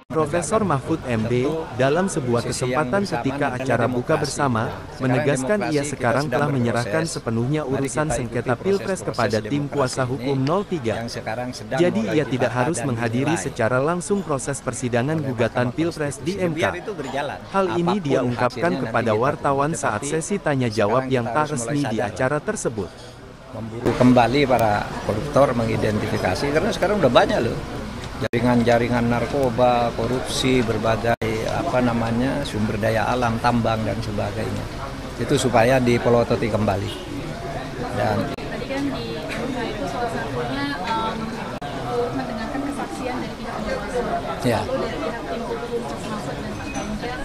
Profesor Mahfud MD, dalam sebuah kesempatan ketika acara buka bersama, menegaskan ia sekarang telah menyerahkan sepenuhnya urusan sengketa Pilpres kepada tim kuasa hukum 03. Jadi ia tidak harus menghadiri secara langsung proses persidangan gugatan Pilpres di MK. Hal ini dia ungkapkan kepada wartawan saat sesi tanya jawab yang tak resmi di acara tersebut. Memburu kembali para koruptor, mengidentifikasi, karena sekarang udah banyak loh. Jaringan-jaringan narkoba, korupsi, berbagai sumber daya alam, tambang dan sebagainya. Itu supaya dipelototi kembali. Dan tadi kan di MK itu salah satunya mendengarkan kesaksian dari pihak Bawaslu. Ya. Lalu dari pihak tim hukum Mas Mahfud dan Pak Ganjar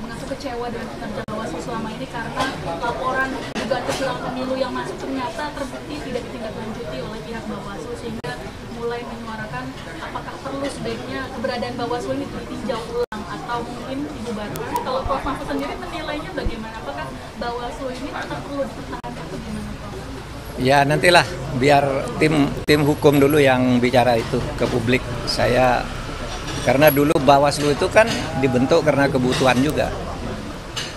mengaku kecewa dengan kinerja Bawaslu selama ini karena laporan dugaan kecurangan pemilu yang masuk ternyata terbukti tidak ditindaklanjuti oleh pihak Bawaslu, sehingga mulai menyuarakan apakah perlu sebaiknya keberadaan Bawaslu ini ditinjau ulang atau mungkin dibubarkan. Kalau Prof. Mahfud sendiri menilainya bagaimana? Apakah Bawaslu ini tetap perlu dipertahankan atau gimana, Prof? ya nantilah biar tim hukum dulu yang bicara itu ke publik. Karena dulu Bawaslu itu kan dibentuk karena kebutuhan juga.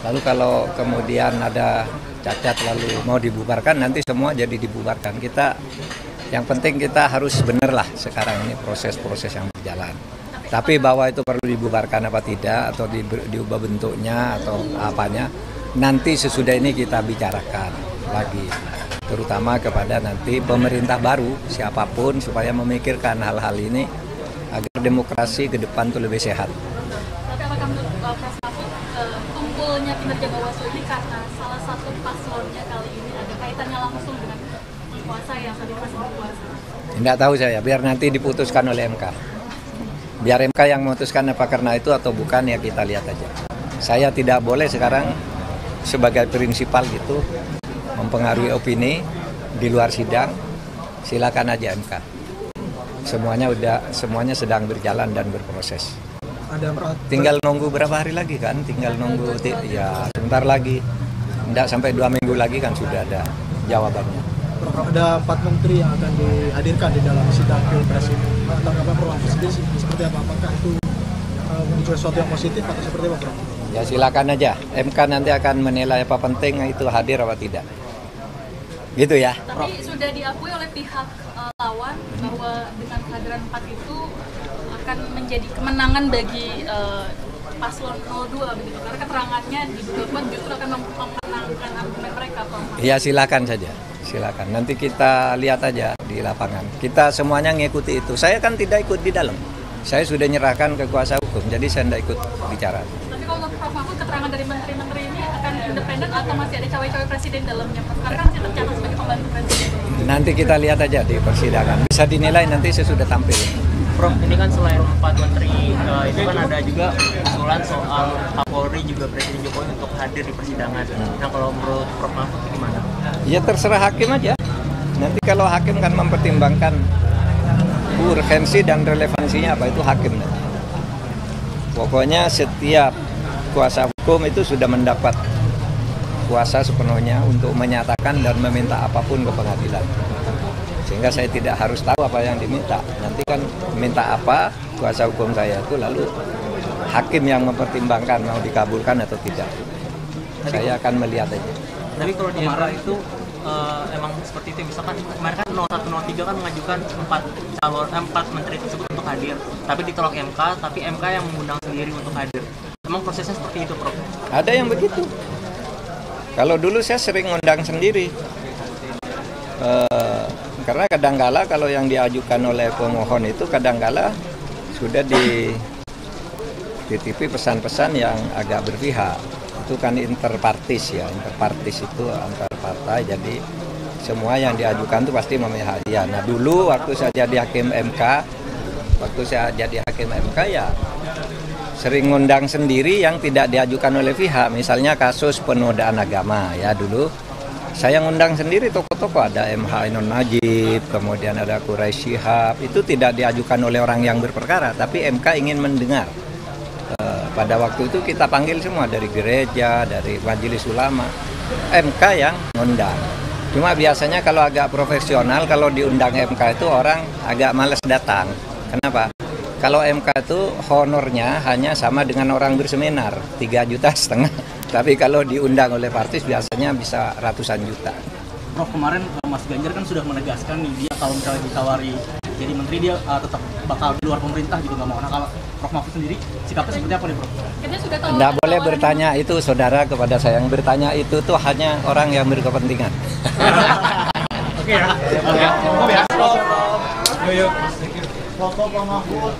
Lalu kalau kemudian ada cacat lalu mau dibubarkan, nanti semua jadi dibubarkan. Yang penting kita harus benar lah sekarang ini proses-proses yang berjalan. Tapi bahwa itu perlu dibubarkan apa tidak, atau diubah bentuknya atau apanya, nanti sesudah ini kita bicarakan lagi. Terutama kepada nanti pemerintah baru, siapapun, supaya memikirkan hal-hal ini agar demokrasi ke depan itu lebih sehat. Tapi apakah menurut Prof. Mahfud kumpulnya kinerja Bawaslu ini karena salah satu paslonnya kali ini ada kaitannya langsung dengan kuasa yang tadi masih berkuasa? Tidak tahu saya, biar nanti diputuskan oleh MK. Biar MK yang memutuskan apa karena itu atau bukan, ya kita lihat aja. Saya tidak boleh sekarang sebagai prinsipal gitu mempengaruhi opini di luar sidang. Silakan aja MK. Semuanya sedang berjalan dan berproses. Tinggal nunggu berapa hari lagi kan? Tinggal nunggu ya sebentar lagi. Tidak sampai 2 minggu lagi kan sudah ada jawabannya. Ada 4 menteri yang akan dihadirkan di dalam sidang Pilpres ini. Tanggapan Prof. sendiri seperti apa? Apakah itu menunjukkan sesuatu yang positif atau seperti apa, Prof? Ya silakan aja. MK nanti akan menilai apa penting itu hadir apa tidak. Gitu ya. Tapi sudah diakui oleh pihak lawan bahwa dengan kehadiran 4 itu akan menjadi kemenangan bagi paslon 02 begitu. Karena keterangannya dibuat justru akan memenangkan argumen mereka, Prof. Ya silakan saja. Silakan. Nanti kita lihat aja di lapangan. Kita semuanya ngikuti itu. Saya kan tidak ikut di dalam. Saya sudah nyerahkan ke kuasa hukum, jadi saya tidak ikut bicara. Tapi kalau menurut Prof. Mahfud, keterangan dari menteri-menteri ini akan independen atau masih ada cawe-cawe presiden dalamnya? Karena kan masih tercatat sebagai pembantu presiden. Nanti kita lihat aja di persidangan. Bisa dinilai nanti sesudah tampil. Prof, ini kan selain 4 menteri, itu kan ada juga usulan soal Kapolri juga Presiden Jokowi untuk hadir di persidangan. Nah, kalau menurut Prof. Mahfud gimana? Ya terserah hakim aja. Nanti kalau hakim kan mempertimbangkan urgensi dan relevansinya apa, itu hakim. Pokoknya setiap kuasa hukum itu sudah mendapat kuasa sepenuhnya untuk menyatakan dan meminta apapun ke pengadilan. Sehingga saya tidak harus tahu apa yang diminta. Nanti kan minta apa kuasa hukum saya itu, lalu hakim yang mempertimbangkan mau dikabulkan atau tidak. Saya akan melihat aja. Tapi kalau di MK itu emang seperti itu. Misalkan kemarin kan 01, 03 kan mengajukan 4 menteri tersebut untuk hadir. Tapi ditolak MK, tapi MK yang mengundang sendiri untuk hadir. Emang prosesnya seperti itu, Prof? Ada yang begitu. Kalau dulu saya sering ngundang sendiri. Karena kadangkala kalau yang diajukan oleh pemohon itu kadangkala sudah dititipi pesan-pesan yang agak berpihak. Itu kan interpartis ya, interpartis itu antar partai, jadi semua yang diajukan itu pasti memihak dia. Nah dulu waktu saya jadi hakim MK, ya sering ngundang sendiri yang tidak diajukan oleh pihak. Misalnya kasus penodaan agama ya, dulu saya ngundang sendiri tokoh-tokoh, ada MH Ainun Najib, kemudian ada Quraisy Shihab. Itu tidak diajukan oleh orang yang berperkara, tapi MK ingin mendengar. Pada waktu itu kita panggil semua dari gereja, dari majelis ulama. MK yang ngundang. Cuma biasanya kalau agak profesional, kalau diundang MK itu orang agak males datang. Kenapa? kalau MK itu honornya hanya sama dengan orang berseminar, 3,5 juta. Tapi kalau diundang oleh partis biasanya bisa ratusan juta. Prof, kemarin Mas Ganjar kan sudah menegaskan nih, dia kalau misalnya ditawari jadi menteri dia tetap bakal di luar pemerintah gitu, nggak mau. Nah kalau Prof Mahfud sendiri sikapnya seperti apa nih Prof? Kita sudah tahu. Tidak boleh bertanya itu saudara kepada saya, yang bertanya itu tuh hanya orang yang berkepentingan. Oke ya. Oke. Yuk. Foto Pak Mahfud.